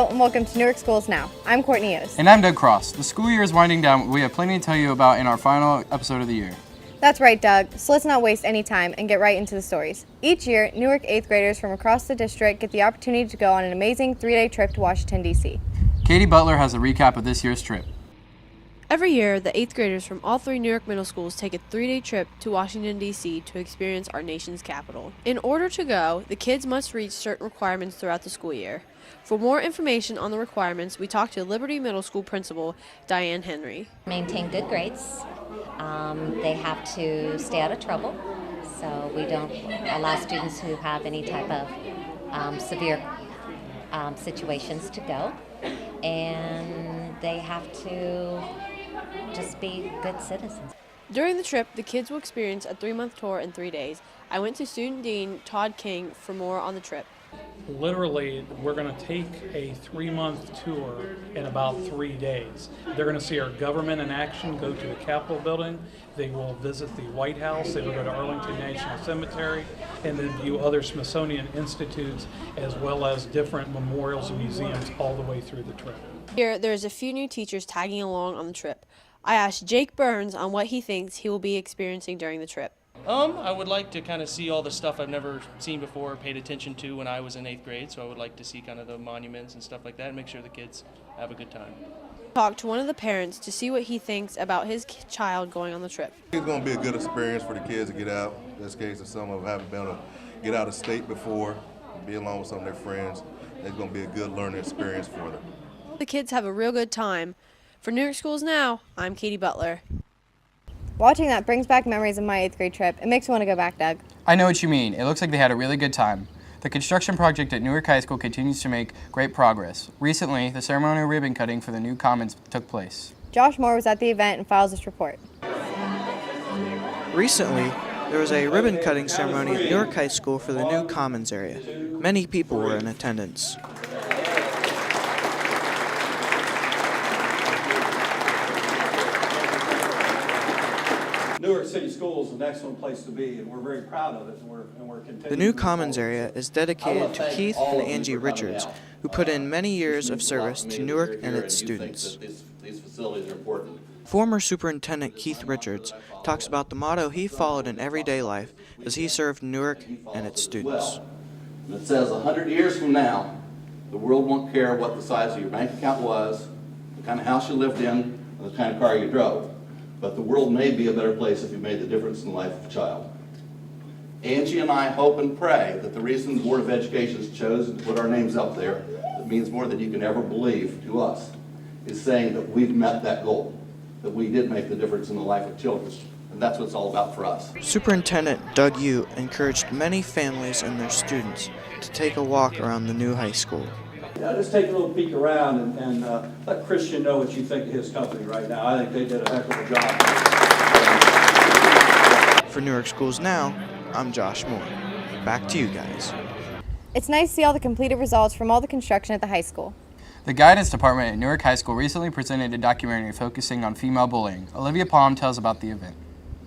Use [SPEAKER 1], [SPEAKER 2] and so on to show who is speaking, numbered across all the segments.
[SPEAKER 1] Hello and welcome to Newark Schools Now. I'm Courtney Yost.
[SPEAKER 2] And I'm Doug Cross. The school year is winding down, but we have plenty to tell you about in our final episode of the year.
[SPEAKER 1] That's right, Doug. So let's not waste any time and get right into the stories. Each year, Newark 8th graders from across the district get the opportunity to go on an amazing 3-day trip to Washington, D.C.
[SPEAKER 2] Katie Butler has a recap of this year's trip.
[SPEAKER 3] Every year, the 8th graders from all 3 Newark middle schools take a 3-day trip to Washington, D.C. to experience our nation's capital. In order to go, the kids must reach certain requirements throughout the school year. For more information on the requirements, we talked to Liberty Middle School Principal Diane Henry.
[SPEAKER 4] Maintain good grades. They have to stay out of trouble, so we don't allow students who have any type of severe situations to go. And they have to just be good citizens.
[SPEAKER 3] During the trip, the kids will experience a 3-month tour in 3 days. I went to Student Dean Todd King for more on the trip.
[SPEAKER 5] Literally, we're going to take a 3-month tour in about 3 days. They're going to see our government in action, go to the Capitol building. They will visit the White House. They will go to Arlington National Cemetery and then view other Smithsonian institutes as well as different memorials and museums all the way through the trip.
[SPEAKER 3] Here, there's a few new teachers tagging along on the trip. I asked Jake Burns on what he thinks he will be experiencing during the trip.
[SPEAKER 6] I would like to kind of see all the stuff I've never seen before or paid attention to when I was in 8th grade, so I would like to see kind of the monuments and stuff like that and make sure the kids have a good time.
[SPEAKER 3] Talked to one of the parents to see what he thinks about his child going on the trip.
[SPEAKER 7] It's going to be a good experience for the kids to get out. In this case, if some of them haven't been able to get out of state before, be along with some of their friends, it's going to be a good learning experience for them.
[SPEAKER 3] The kids have a real good time. For Newark Schools Now, I'm Katie Butler.
[SPEAKER 1] Watching that brings back memories of my 8th grade trip. It makes me want to go back, Doug.
[SPEAKER 2] I know what you mean. It looks like they had a really good time. The construction project at Newark High School continues to make great progress. Recently, the ceremonial ribbon cutting for the new commons took place.
[SPEAKER 1] Josh Moore was at the event and files this report.
[SPEAKER 8] Recently, there was a ribbon-cutting ceremony at Newark High School for the new commons area. Many people were in attendance.
[SPEAKER 9] Newark City Schools is an excellent place to be, and we're very proud of it, and we're continuing.
[SPEAKER 8] The new commons area is dedicated to Keith and Angie Richards, who put in many years of service to Newark and its students.
[SPEAKER 9] These facilities are important.
[SPEAKER 8] Former Superintendent Keith Richards talks about the motto he followed in everyday life as he served Newark and its students.
[SPEAKER 9] And it says 100 years from now, the world won't care what the size of your bank account was, the kind of house you lived in, or the kind of car you drove. But the world may be a better place if you made the difference in the life of a child. Angie and I hope and pray that the reason the Board of Education has chosen to put our names up there, that means more than you can ever believe to us, is saying that we've met that goal, that we did make the difference in the life of children. And that's what it's all about for us.
[SPEAKER 8] Superintendent Doug Yu encouraged many families and their students to take a walk around the new high school.
[SPEAKER 9] Yeah, just take a little peek around and let Christian know what you think of his company right now. I think they did a heck of a job.
[SPEAKER 8] For Newark Schools Now, I'm Josh Moore. Back to you guys.
[SPEAKER 1] It's nice to see all the completed results from all the construction at the high school.
[SPEAKER 2] The guidance department at Newark High School recently presented a documentary focusing on female bullying. Olivia Palm tells about the event.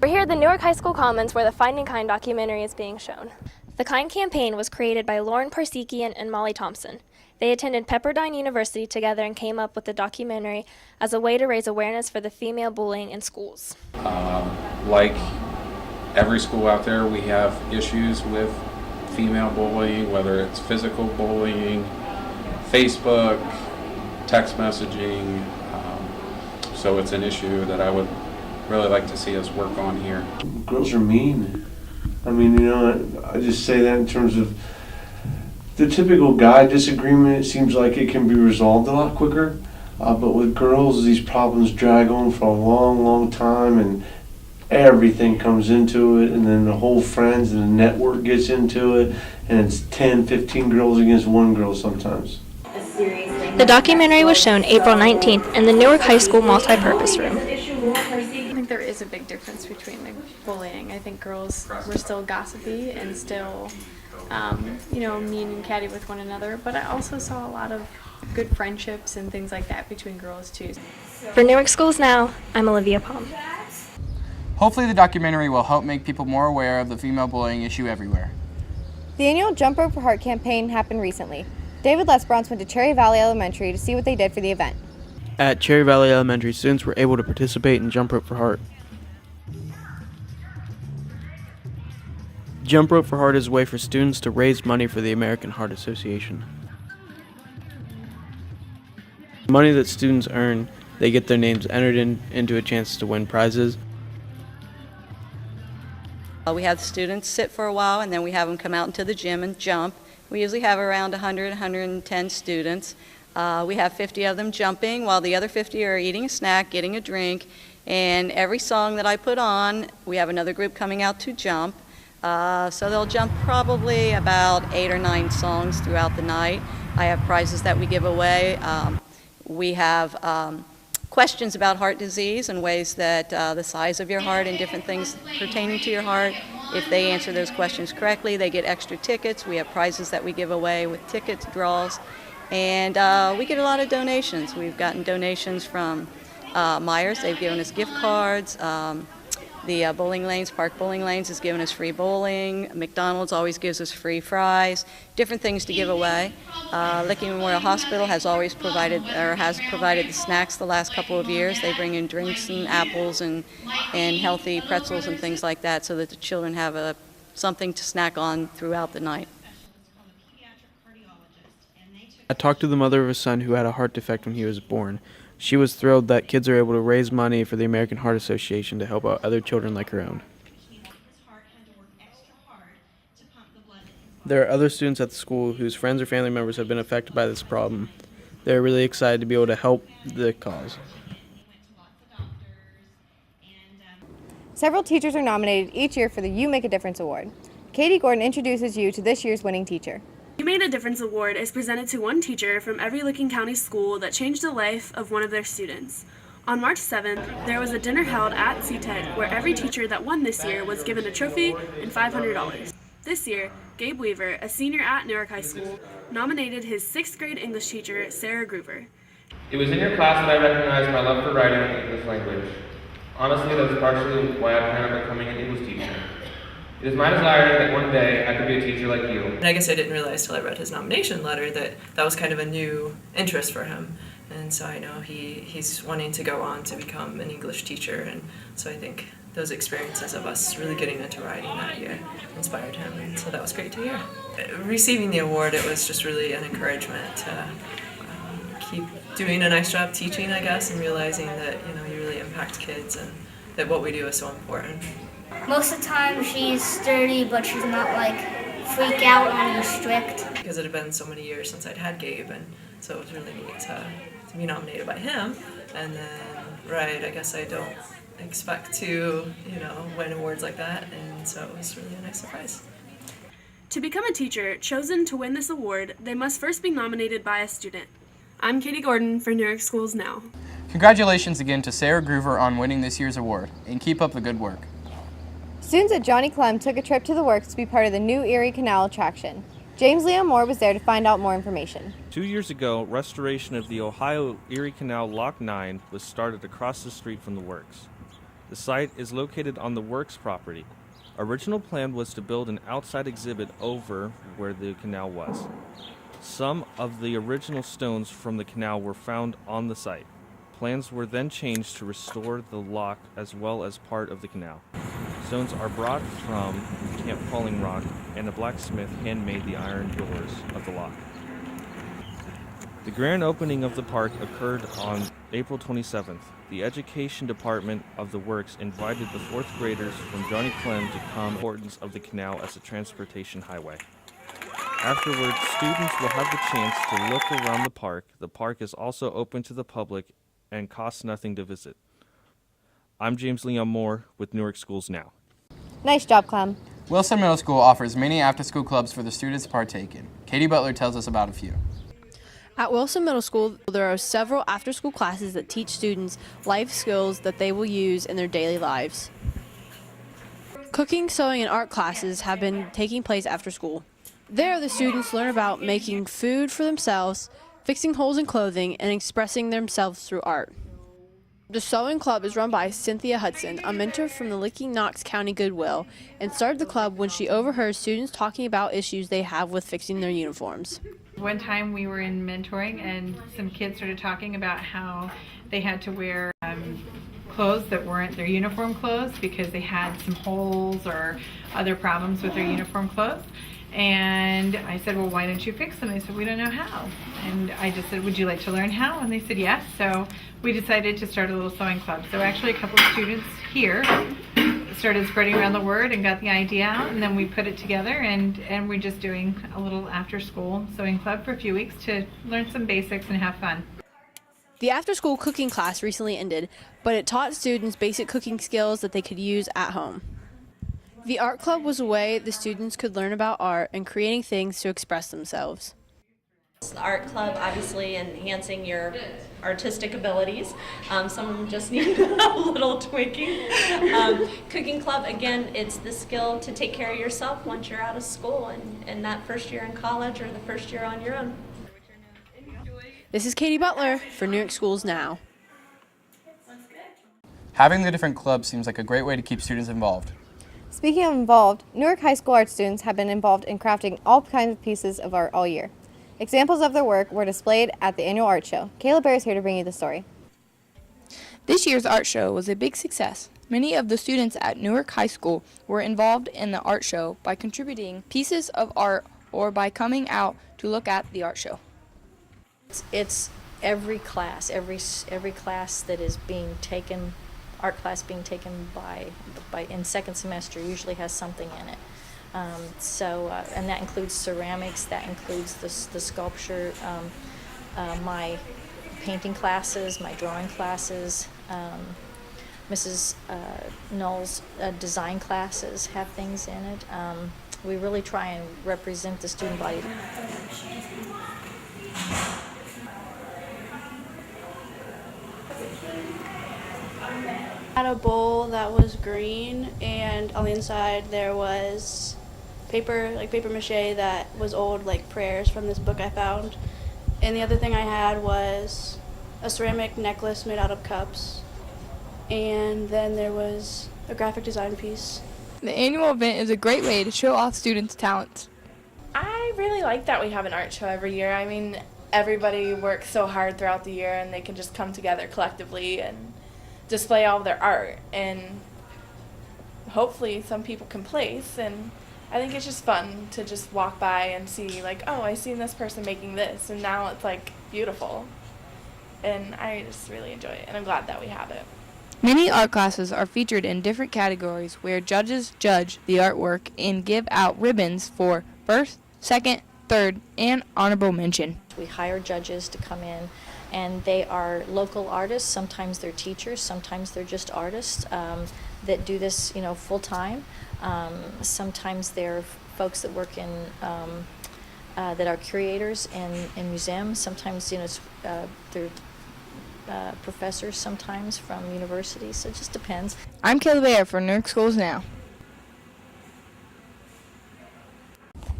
[SPEAKER 10] We're here at the Newark High School Commons where the Finding Kind documentary is being shown. The Kind campaign was created by Lauren Parsekian and Molly Thompson. They attended Pepperdine University together and came up with the documentary as a way to raise awareness for the female bullying in schools.
[SPEAKER 11] Like every school out there, we have issues with female bullying, whether it's physical bullying, Facebook, text messaging. So it's an issue that I would really like to see us work on here.
[SPEAKER 12] Girls are mean. I mean, you know, I just say that in terms of the typical guy disagreement. It seems like it can be resolved a lot quicker, but with girls, these problems drag on for a long, long time, and everything comes into it, and then the whole friends and the network gets into it, and it's 10, 15 girls against one girl sometimes.
[SPEAKER 10] The documentary was shown April 19th in the Newark High School multi-purpose room.
[SPEAKER 13] I think there is a big difference between the bullying. I think girls were still gossipy and still mean and catty with one another, but I also saw a lot of good friendships and things like that between girls too.
[SPEAKER 10] For Newark Schools Now, I'm Olivia Palm.
[SPEAKER 2] Hopefully the documentary will help make people more aware of the female bullying issue everywhere.
[SPEAKER 1] The annual Jump Rope for Heart campaign happened recently. David Lesbrance went to Cherry Valley Elementary to see what they did for the event.
[SPEAKER 8] At Cherry Valley Elementary, students were able to participate in Jump Rope for Heart. Jump Rope for Heart is a way for students to raise money for the American Heart Association. The money that students earn, they get their names entered into a chance to win prizes.
[SPEAKER 14] We have the students sit for a while, and then we have them come out into the gym and jump. We usually have around 100, 110 students. We have 50 of them jumping, while the other 50 are eating a snack, getting a drink. And every song that I put on, we have another group coming out to jump. So they'll jump probably about 8 or 9 songs throughout the night. I have prizes that we give away. We have questions about heart disease and ways that the size of your heart and different things pertaining to your heart. If they answer those questions correctly, they get extra tickets. We have prizes that we give away with tickets, draws, and we get a lot of donations. We've gotten donations from Myers. They've given us gift cards. The bowling lanes, Park Bowling Lanes, has given us free bowling. McDonald's always gives us free fries, different things to give away. Licking Memorial Hospital has always provided, or has provided the snacks the last couple of years. They bring in drinks and apples and healthy pretzels and things like that so that the children have something to snack on throughout the night.
[SPEAKER 8] I talked to the mother of a son who had a heart defect when he was born. She was thrilled that kids are able to raise money for the American Heart Association to help out other children like her own. There are other students at the school whose friends or family members have been affected by this problem. They're really excited to be able to help the cause.
[SPEAKER 1] Several teachers are nominated each year for the You Make a Difference Award. Katie Gordon introduces you to this year's winning teacher.
[SPEAKER 15] You Made a Difference Award is presented to one teacher from every Licking County school that changed the life of one of their students. On March 7th, there was a dinner held at CTED where every teacher that won this year was given a trophy and $500. This year, Gabe Weaver, a senior at Newark High School, nominated his 6th grade English teacher, Sarah Groover.
[SPEAKER 16] It was in your class that I recognized my love for writing and English language. Honestly, that was partially why I planned on becoming an English teacher. It is my desire that one day I could be a teacher like you.
[SPEAKER 17] And I guess I didn't realize till I read his nomination letter that that was kind of a new interest for him. And so I know he's wanting to go on to become an English teacher. And so I think those experiences of us really getting into writing that year inspired him. And so that was great to hear. Receiving the award, it was just really an encouragement to keep doing a nice job teaching, I guess, and realizing that, you really impact kids and that what we do is so important.
[SPEAKER 18] Most of the time she's sturdy, but she's not freak out on you strict.
[SPEAKER 17] Because it had been so many years since I'd had Gabe, and so it was really neat to be nominated by him. And then, I guess I don't expect to, win awards like that, and so it was really a nice surprise.
[SPEAKER 15] To become a teacher chosen to win this award, they must first be nominated by a student. I'm Katie Gordon for Newark Schools Now.
[SPEAKER 2] Congratulations again to Sarah Groover on winning this year's award, and keep up the good work.
[SPEAKER 1] Students at Johnny Clem took a trip to the works to be part of the new Erie Canal attraction. James Leon Moore was there to find out more information.
[SPEAKER 19] 2 years ago, restoration of the Ohio Erie Canal Lock 9 was started across the street from the works. The site is located on the works property. Original plan was to build an outside exhibit over where the canal was. Some of the original stones from the canal were found on the site. Plans were then changed to restore the lock as well as part of the canal. Stones are brought from Camp Falling Rock, and a blacksmith hand-made the iron doors of the lock. The grand opening of the park occurred on April 27th. The education department of the works invited the 4th graders from Johnny Clem to come importance of the canal as a transportation highway. Afterwards, students will have the chance to look around the park. The park is also open to the public and costs nothing to visit. I'm James Leon Moore with Newark Schools Now.
[SPEAKER 1] Nice job, Clem.
[SPEAKER 2] Wilson Middle School offers many after-school clubs for the students to partake in. Katie Butler tells us about a few.
[SPEAKER 3] At Wilson Middle School, there are several after-school classes that teach students life skills that they will use in their daily lives. Cooking, sewing, and art classes have been taking place after school. There, the students learn about making food for themselves, fixing holes in clothing, and expressing themselves through art. The Sewing Club is run by Cynthia Hudson, a mentor from the Licking Knox County Goodwill, and started the club when she overheard students talking about issues they have with fixing their uniforms.
[SPEAKER 20] One time we were in mentoring and some kids started talking about how they had to wear clothes that weren't their uniform clothes because they had some holes or other problems with their uniform clothes. And I said, well, why don't you fix them? They said, we don't know how. And I just said, would you like to learn how? And they said, yes. So we decided to start a little sewing club. So actually a couple of students here started spreading around the word and got the idea out, and then we put it together, and we're just doing a little after-school sewing club for a few weeks to learn some basics and have fun.
[SPEAKER 3] The after-school cooking class recently ended, but it taught students basic cooking skills that they could use at home. The art club was a way the students could learn about art and creating things to express themselves.
[SPEAKER 21] The art club, obviously enhancing your artistic abilities. Some of them just need a little tweaking. Cooking club, again, it's the skill to take care of yourself once you're out of school and that first year in college or the first year on your own.
[SPEAKER 3] This is Katie Butler for Newark Schools Now.
[SPEAKER 2] Having the different clubs seems like a great way to keep students involved.
[SPEAKER 1] Speaking of involved, Newark High School art students have been involved in crafting all kinds of pieces of art all year. Examples of their work were displayed at the annual art show. Kayla Bear is here to bring you the story.
[SPEAKER 22] This year's art show was a big success. Many of the students at Newark High School were involved in the art show by contributing pieces of art or by coming out to look at the art show.
[SPEAKER 23] It's every class, every class that is being taken, art class being taken by in second semester usually has something in it. And that includes ceramics, that includes the sculpture, my painting classes, my drawing classes, Mrs. Knoll's design classes have things in it. We really try and represent the student body.
[SPEAKER 24] Had a bowl that was green, and on the inside there was paper, like paper mache that was old, like prayers from this book I found. And the other thing I had was a ceramic necklace made out of cups. And then there was a graphic design piece.
[SPEAKER 22] The annual event is a great way to show off students' talents.
[SPEAKER 25] I really like that we have an art show every year. I mean, everybody works so hard throughout the year and they can just come together collectively and display all of their art, and hopefully some people can place, and I think it's just fun to just walk by and see like, oh, I seen this person making this and now it's like beautiful, and I just really enjoy it and I'm glad that we have it.
[SPEAKER 22] Many art classes are featured in different categories where judges judge the artwork and give out ribbons for first, second, third, and honorable mention.
[SPEAKER 23] We hire judges to come in, and they are local artists. Sometimes they're teachers, sometimes they're just artists that do this, full time. Sometimes they're folks that work in that are curators in museums. Sometimes they're professors. Sometimes from universities. So it just depends.
[SPEAKER 22] I'm Kayla Bear for Newark Schools Now.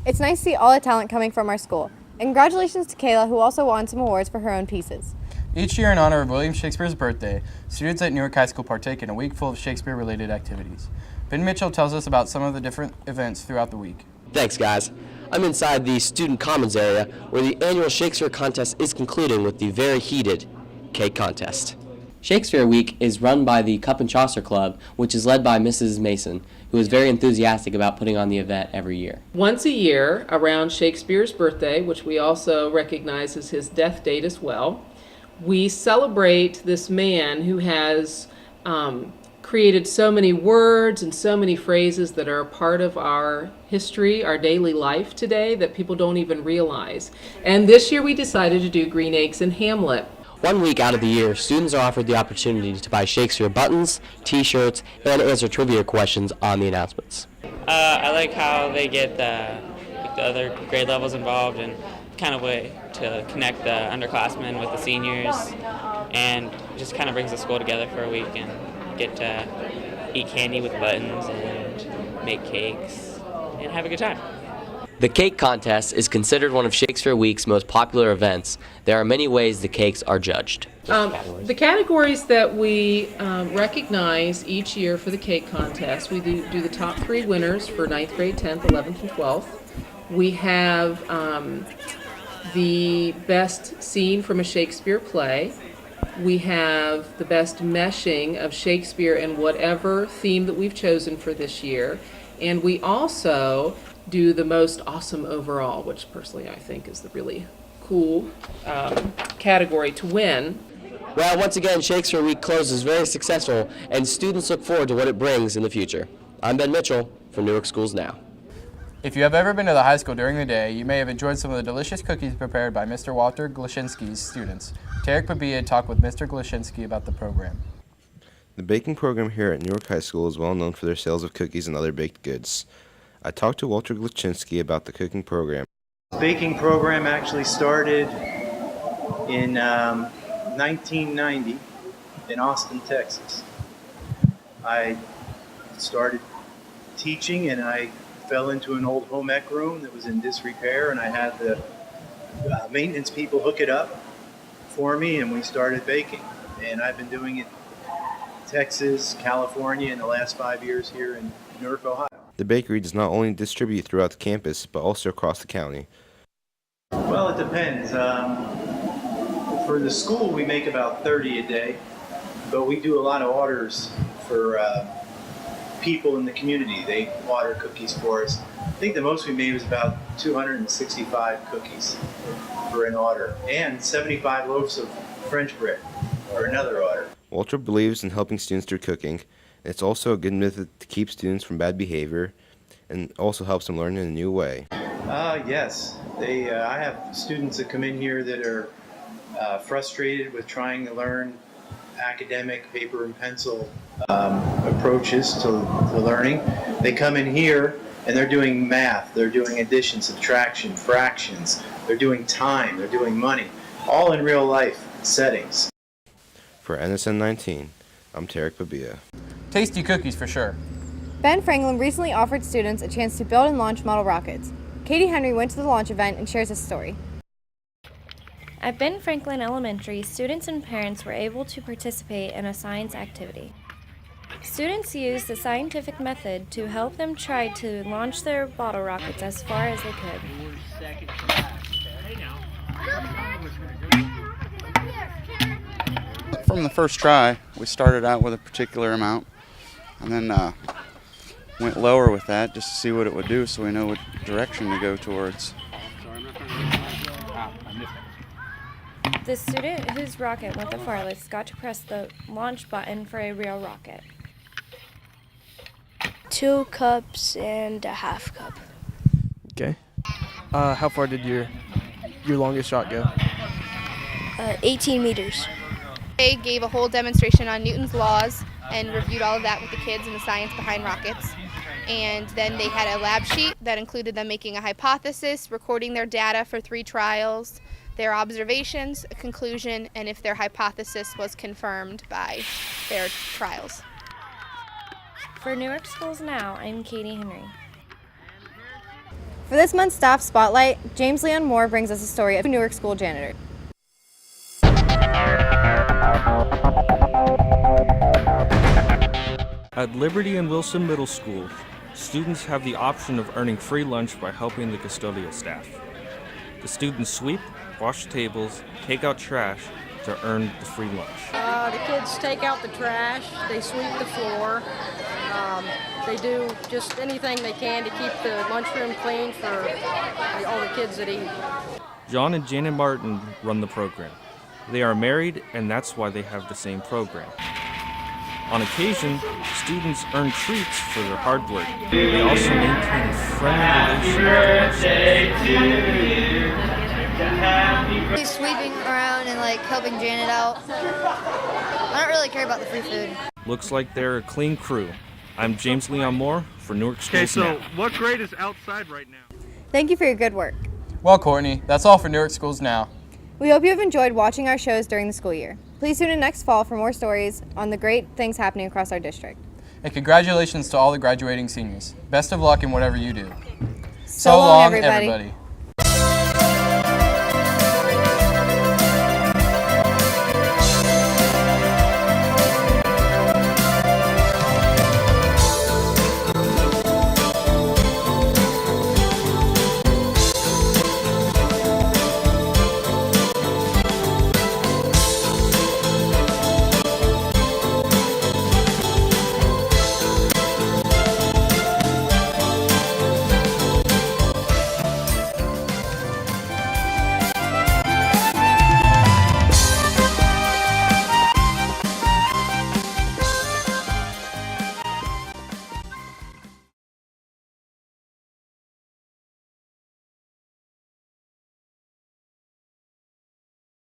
[SPEAKER 1] It's nice to see all the talent coming from our school. And congratulations to Kayla, who also won some awards for her own pieces.
[SPEAKER 2] Each year in honor of William Shakespeare's birthday, students at Newark High School partake in a week full of Shakespeare-related activities. Ben Mitchell tells us about some of the different events throughout the week.
[SPEAKER 26] Thanks, guys. I'm inside the Student Commons area where the annual Shakespeare contest is concluding with the very heated cake contest.
[SPEAKER 27] Shakespeare Week is run by the Cup and Chaucer Club, which is led by Mrs. Mason, who is very enthusiastic about putting on the event every year.
[SPEAKER 28] Once a year, around Shakespeare's birthday, which we also recognize as his death date as well, we celebrate this man who has created so many words and so many phrases that are a part of our history, our daily life today, that people don't even realize. And this year we decided to do Green Eggs and Hamlet.
[SPEAKER 26] 1 week out of the year, students are offered the opportunity to buy Shakespeare buttons, t-shirts, and answer trivia questions on the announcements.
[SPEAKER 29] I like how they get the other grade levels involved, and kind of way to connect the underclassmen with the seniors, and just kind of brings the school together for a week and get to eat candy with buttons and make cakes and have a good time.
[SPEAKER 26] The cake contest is considered one of Shakespeare Week's most popular events. There are many ways the cakes are judged.
[SPEAKER 28] The categories that we recognize each year for the cake contest, we do the top 3 winners for 9th grade, 10th, 11th, and 12th. We have the best scene from a Shakespeare play. We have the best meshing of Shakespeare and whatever theme that we've chosen for this year. And we also do the most awesome overall, which personally I think is the really cool category to win.
[SPEAKER 26] Well, once again, Shakespeare Week closes very successful, and students look forward to what it brings in the future. I'm Ben Mitchell for Newark Schools Now.
[SPEAKER 2] If you have ever been to the high school during the day, you may have enjoyed some of the delicious cookies prepared by Mr. Walter Glashinsky's students. Tarek Babia talked with Mr. Glashinsky about the program.
[SPEAKER 4] The baking program here at Newark High School is well known for their sales of cookies and other baked goods. I talked to Walter Glashinsky about the cooking program.
[SPEAKER 5] The baking program actually started in 1990 in Austin, Texas. I started teaching and I fell into an old home ec room that was in disrepair, and I had the maintenance people hook it up for me, and we started baking. And I've been doing it in Texas, California, in the last 5 years here in Newark, Ohio.
[SPEAKER 4] The bakery does not only distribute throughout the campus, but also across the county.
[SPEAKER 5] Well, it depends. For the school, we make about 30 a day, but we do a lot of orders for people in the community. They order cookies for us. I think the most we made was about 265 cookies for an order, and 75 loaves of French bread for another order.
[SPEAKER 4] Walter believes in helping students through cooking. It's also a good method to keep students from bad behavior and also helps them learn in a new way.
[SPEAKER 5] Yes. I have students that come in here that are frustrated with trying to learn academic paper and pencil approaches to learning. They come in here and they're doing math, they're doing addition, subtraction, fractions, they're doing time, they're doing money, all in real life settings.
[SPEAKER 4] For NSN 19, I'm Tarek Babia.
[SPEAKER 2] Tasty cookies for sure.
[SPEAKER 1] Ben Franklin recently offered students a chance to build and launch model rockets. Katie Henry went to the launch event and shares his story.
[SPEAKER 6] At Ben Franklin Elementary, students and parents were able to participate in a science activity. Students used the scientific method to help them try to launch their bottle rockets as far as they could.
[SPEAKER 7] From the first try, we started out with a particular amount and then went lower with that just to see what it would do so we know what direction to go towards.
[SPEAKER 6] The student whose rocket went the farthest got to press the launch button for a real rocket.
[SPEAKER 9] 2 cups and a half cup.
[SPEAKER 8] Okay. How far did your longest shot go?
[SPEAKER 9] 18 meters.
[SPEAKER 10] They gave a whole demonstration on Newton's laws and reviewed all of that with the kids and the science behind rockets. And then they had a lab sheet that included them making a hypothesis, recording their data for 3 trials, their observations, a conclusion, and if their hypothesis was confirmed by their trials.
[SPEAKER 6] For Newark Schools Now, I'm Katie Henry.
[SPEAKER 1] For this month's Staff Spotlight, James Leon Moore brings us a story of a Newark school janitor.
[SPEAKER 19] At Liberty and Wilson Middle School, students have the option of earning free lunch by helping the custodial staff. The students sweep, wash tables, take out trash to earn the free lunch.
[SPEAKER 11] The kids take out the trash, they sweep the floor, they do just anything they can to keep the lunchroom clean for all the kids that eat.
[SPEAKER 19] John and Janet Martin run the program. They are married, and that's why they have the same program. On occasion, students earn treats for their hard work. They also maintain a friendly relationship.
[SPEAKER 10] He's sweeping around and helping Janet out. I don't really care about the free food.
[SPEAKER 19] Looks like they're a clean crew. I'm James Leon Moore for Newark Schools Now.
[SPEAKER 12] What grade is outside right now?
[SPEAKER 1] Thank you for your good work.
[SPEAKER 2] Well, Courtney, that's all for Newark Schools Now.
[SPEAKER 1] We hope you have enjoyed watching our shows during the school year. Please tune in next fall for more stories on the great things happening across our district.
[SPEAKER 2] And congratulations to all the graduating seniors. Best of luck in whatever you do.
[SPEAKER 1] So long, everybody.